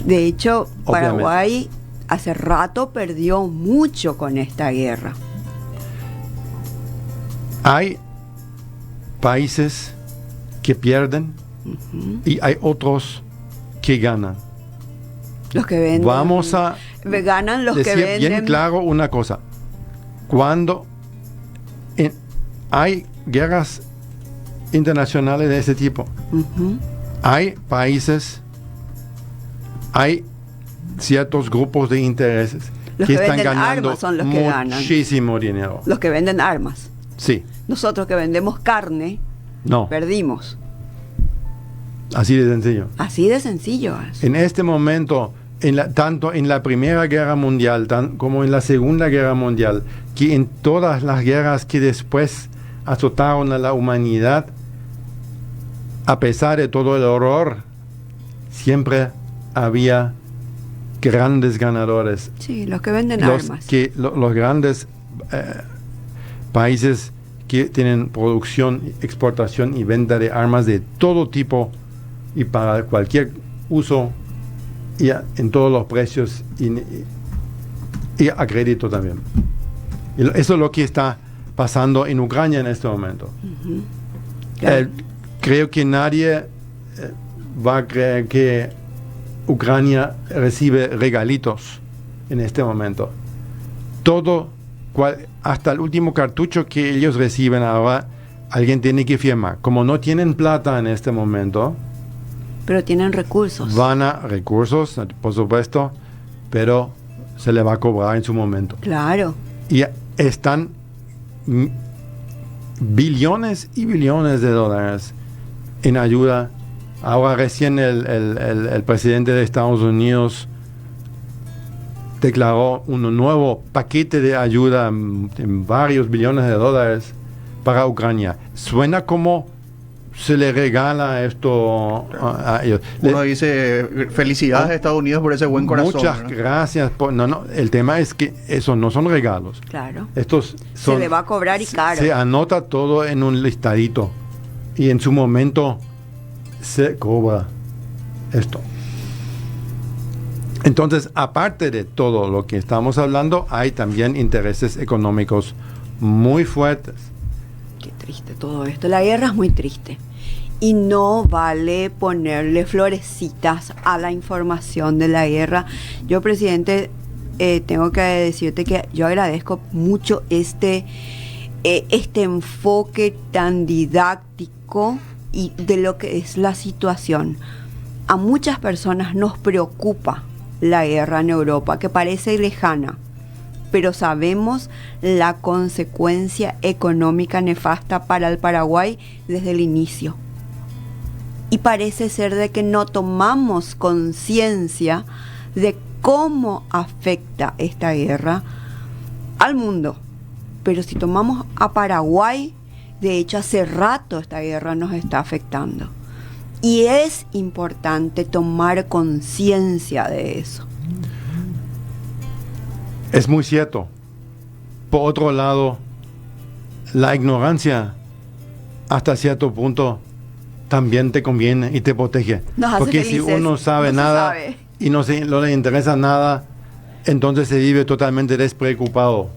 De hecho, obviamente, Paraguay hace rato perdió mucho con esta guerra. Hay países que pierden y hay otros que ganan. Los que venden. Vamos a ganan los decir que venden. Bien claro una cosa. Cuando hay guerras internacionales de ese tipo, hay países, hay ciertos grupos de intereses los que que están venden ganando armas son los que muchísimo ganan. Dinero. Los que venden armas. Sí. Nosotros que vendemos carne, no. Perdimos. Así de sencillo. Así de sencillo. En este momento, tanto en la Primera Guerra Mundial como en la Segunda Guerra Mundial, que en todas las guerras que después azotaron a la humanidad, a pesar de todo el horror, siempre había grandes ganadores. Sí, los que venden armas. Los grandes países que tienen producción, exportación y venta de armas de todo tipo y para cualquier uso y en todos los precios y a crédito también. Y eso es lo que está pasando en Ucrania en este momento. Claro. Creo que nadie va a creer que Ucrania recibe regalitos en este momento. Todo, hasta el último cartucho que ellos reciben ahora, alguien tiene que firmar. Como no tienen plata en este momento, pero tienen recursos. Van a recursos, por supuesto, pero se le va a cobrar en su momento. Claro. Y están billones y billones de dólares en ayuda. Ahora recién el presidente de Estados Unidos declaró un nuevo paquete de ayuda en varios billones de dólares para Ucrania. Suena como se le regala esto a ellos. Uno dice felicidades a Estados Unidos por ese buen corazón. Muchas gracias. No, el tema es que esos no son regalos. Claro. Estos son, se le va a cobrar y caro. Se anota todo en un listadito y en su momento se cobra esto. Entonces, aparte de todo lo que estamos hablando, hay también intereses económicos muy fuertes. Qué triste todo esto. La guerra es muy triste. Y no vale ponerle florecitas a la información de la guerra. Yo, presidente, tengo que decirte que yo agradezco mucho este enfoque tan didáctico y de lo que es la situación. A muchas personas nos preocupa la guerra en Europa, que parece lejana, pero sabemos la consecuencia económica nefasta para el Paraguay desde el inicio. Y parece ser de que no tomamos conciencia de cómo afecta esta guerra al mundo. Pero si tomamos a Paraguay, de hecho hace rato esta guerra nos está afectando. Y es importante tomar conciencia de eso. Es muy cierto. Por otro lado, la ignorancia hasta cierto punto también te conviene y te protege. Porque si uno sabe nada y no le interesa nada, entonces se vive totalmente despreocupado.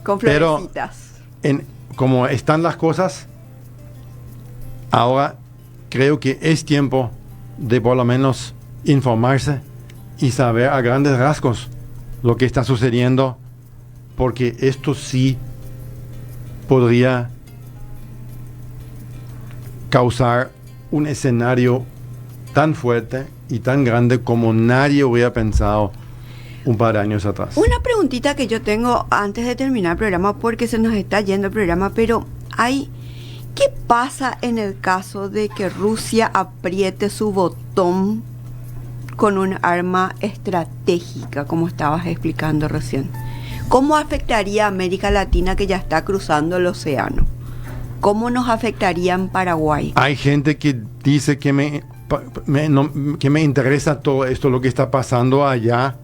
Con florecitas. Pero como están las cosas, ahora creo que es tiempo de por lo menos informarse y saber a grandes rasgos lo que está sucediendo, porque esto sí podría causar un escenario tan fuerte y tan grande como nadie hubiera pensado un par de años atrás. Una preguntita que yo tengo antes de terminar el programa, porque se nos está yendo el programa, pero ¿qué pasa en el caso de que Rusia apriete su botón con un arma estratégica, como estabas explicando recién? ¿Cómo afectaría a América Latina, que ya está cruzando el océano? ¿Cómo nos afectaría en Paraguay? Hay gente que dice que me interesa todo esto, lo que está pasando allá.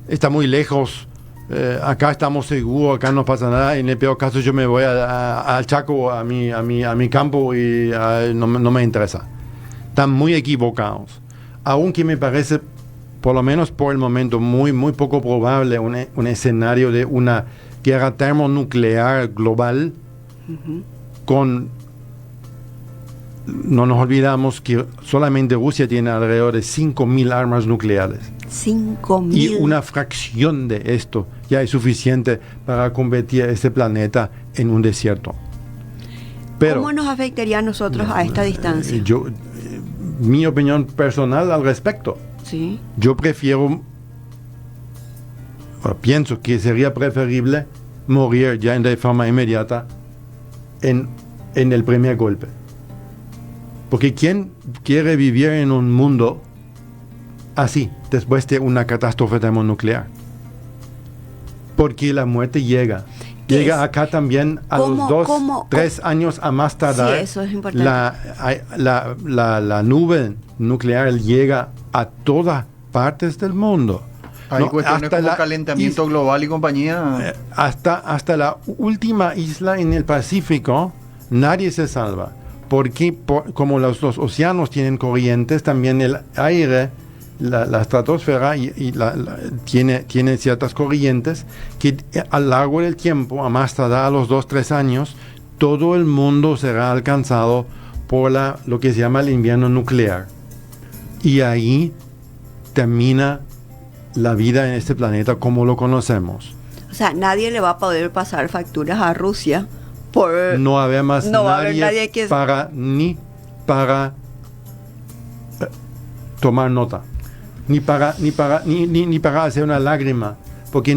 Está muy lejos. Acá estamos seguros, acá no pasa nada. En el peor caso yo me voy al Chaco, a mi campo, y no me interesa. Están muy equivocados. Aunque me parece, por lo menos por el momento, muy, muy poco probable un escenario de una guerra termonuclear global. No nos olvidamos que solamente Rusia tiene alrededor de 5.000 armas nucleares. 5.000. Y una fracción de esto ya es suficiente para convertir este planeta en un desierto. Pero, ¿cómo nos afectaría a nosotros a esta distancia? Mi opinión personal al respecto. Sí. Yo pienso que sería preferible morir ya de forma inmediata en el primer golpe. Porque ¿quién quiere vivir en un mundo así, después de una catástrofe termonuclear? Porque la muerte llega. Llega acá también a los 3 años a más tardar. Sí, eso es importante. La nube nuclear llega a todas partes del mundo. Hay cuestiones como calentamiento global y compañía. Hasta la última isla en el Pacífico, nadie se salva. Porque como los océanos tienen corrientes, también el aire, la estratosfera tiene ciertas corrientes que a lo largo del tiempo, a más tardar a los 2-3 años, todo el mundo será alcanzado por lo que se llama el invierno nuclear. Y ahí termina la vida en este planeta como lo conocemos. O sea, nadie le va a poder pasar facturas a Rusia por... No había más no va a haber nadie que... para tomar nota, ni para hacer una lágrima, porque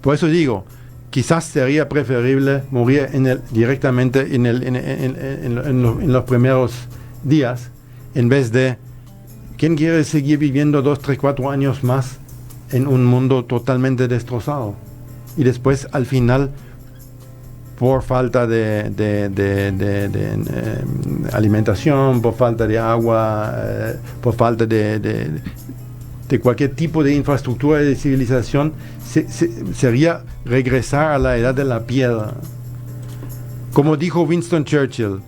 por eso digo, quizás sería preferible morir directamente en los primeros días, en vez de ¿quién quiere seguir viviendo 2, 3, 4 años más en un mundo totalmente destrozado? Y después, al final, por falta de alimentación, por falta de agua, por falta de cualquier tipo de infraestructura de civilización, sería regresar a la edad de la piedra. Como dijo Winston Churchill.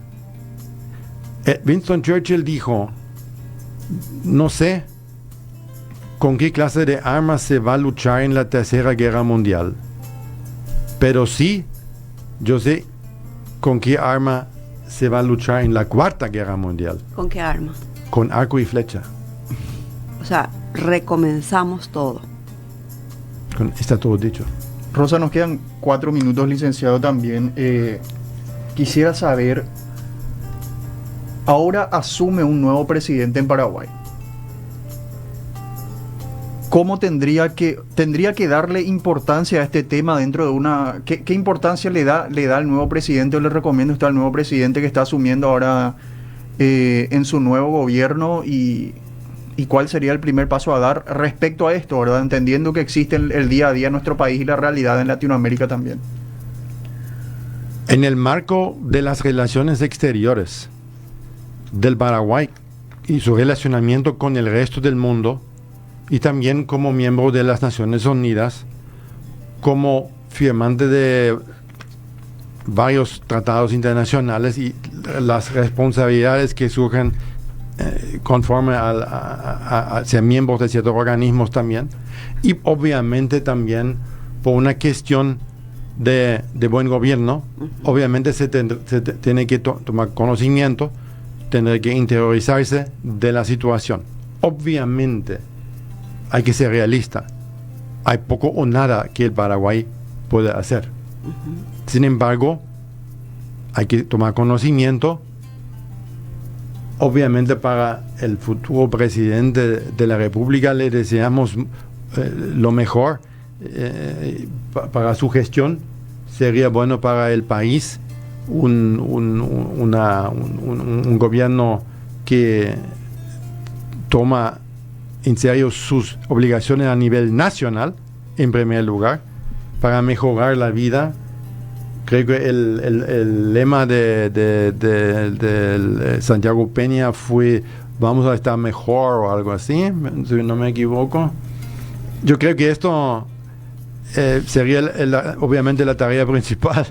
Winston Churchill dijo: no sé con qué clase de armas se va a luchar en la Tercera Guerra Mundial, pero sí, yo sé con qué arma se va a luchar en la Cuarta Guerra Mundial. ¿Con qué arma? Con arco y flecha. O sea, recomenzamos todo. Está todo dicho. Rosa, nos quedan 4 minutos, licenciado, también. Quisiera saber, ahora asume un nuevo presidente en Paraguay. ¿Cómo tendría que darle importancia a este tema dentro de una... ¿Qué importancia le da al nuevo presidente o le recomienda usted al nuevo presidente que está asumiendo ahora en su nuevo gobierno y cuál sería el primer paso a dar respecto a esto, ¿verdad? Entendiendo que existe el día a día en nuestro país y la realidad en Latinoamérica también. En el marco de las relaciones exteriores del Paraguay y su relacionamiento con el resto del mundo, y también como miembro de las Naciones Unidas, como firmante de varios tratados internacionales y las responsabilidades que surgen conforme a ser miembros de ciertos organismos también, y obviamente también por una cuestión de buen gobierno. Obviamente se tiene que tomar conocimiento, tener que interiorizarse de la situación. Obviamente hay que ser realista. Hay poco o nada que el Paraguay puede hacer. Sin embargo, hay que tomar conocimiento. Obviamente para el futuro presidente de la República le deseamos lo mejor para su gestión. Sería bueno para el país un gobierno que toma en serio sus obligaciones a nivel nacional, en primer lugar, para mejorar la vida. Creo que el lema de Santiago Peña fue vamos a estar mejor o algo así, si no me equivoco. Yo creo que esto sería obviamente la tarea principal.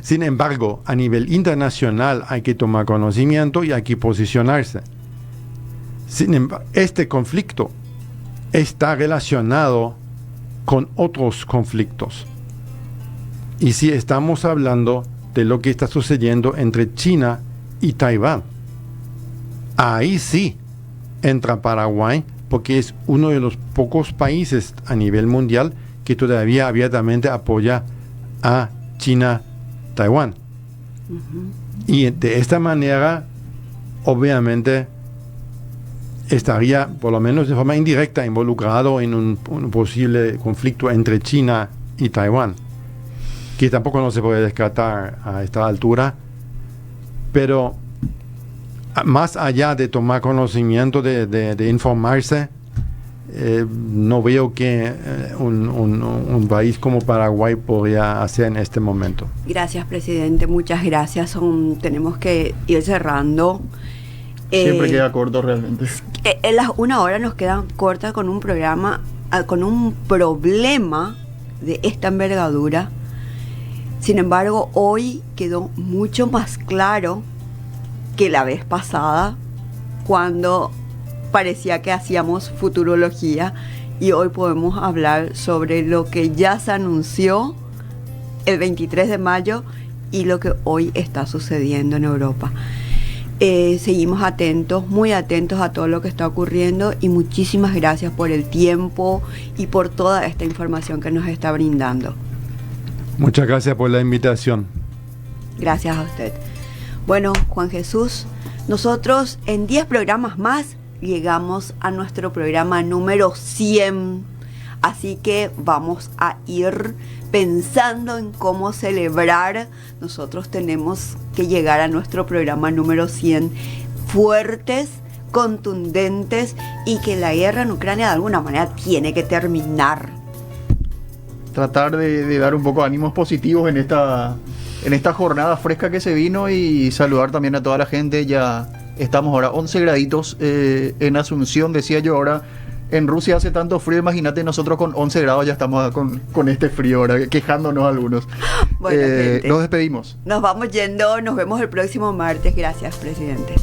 Sin embargo, a nivel internacional hay que tomar conocimiento y hay que posicionarse. Sin embargo, este conflicto está relacionado con otros conflictos. Y si estamos hablando de lo que está sucediendo entre China y Taiwán, ahí sí entra Paraguay, porque es uno de los pocos países a nivel mundial que todavía abiertamente apoya a China-Taiwán. Y de esta manera, obviamente, estaría, por lo menos de forma indirecta, involucrado en un posible conflicto entre China y Taiwán, que tampoco no se puede descartar a esta altura. Pero más allá de tomar conocimiento, de informarse, no veo que un país como Paraguay podría hacer en este momento. Gracias, presidente, muchas gracias. Tenemos que ir cerrando. Siempre queda corto realmente. Las 1 hora nos quedan cortas con un programa, con un problema de esta envergadura. Sin embargo, hoy quedó mucho más claro que la vez pasada, cuando parecía que hacíamos futurología, y hoy podemos hablar sobre lo que ya se anunció el 23 de mayo y lo que hoy está sucediendo en Europa. Seguimos atentos, muy atentos a todo lo que está ocurriendo y muchísimas gracias por el tiempo y por toda esta información que nos está brindando. Muchas gracias por la invitación. Gracias a usted. Bueno, Juan Jesús, nosotros en 10 programas más llegamos a nuestro programa número 100. Así que vamos a ir pensando en cómo celebrar. Nosotros tenemos que llegar a nuestro programa número 100 fuertes, contundentes y que la guerra en Ucrania de alguna manera tiene que terminar. Tratar de dar un poco de ánimos positivos en esta jornada fresca que se vino y saludar también a toda la gente. Ya estamos ahora 11 graditos en Asunción, decía yo ahora. En Rusia hace tanto frío, imagínate, nosotros con 11 grados ya estamos con este frío ahora, quejándonos algunos. Bueno, gente, nos despedimos. Nos vamos yendo, nos vemos el próximo martes. Gracias, presidente.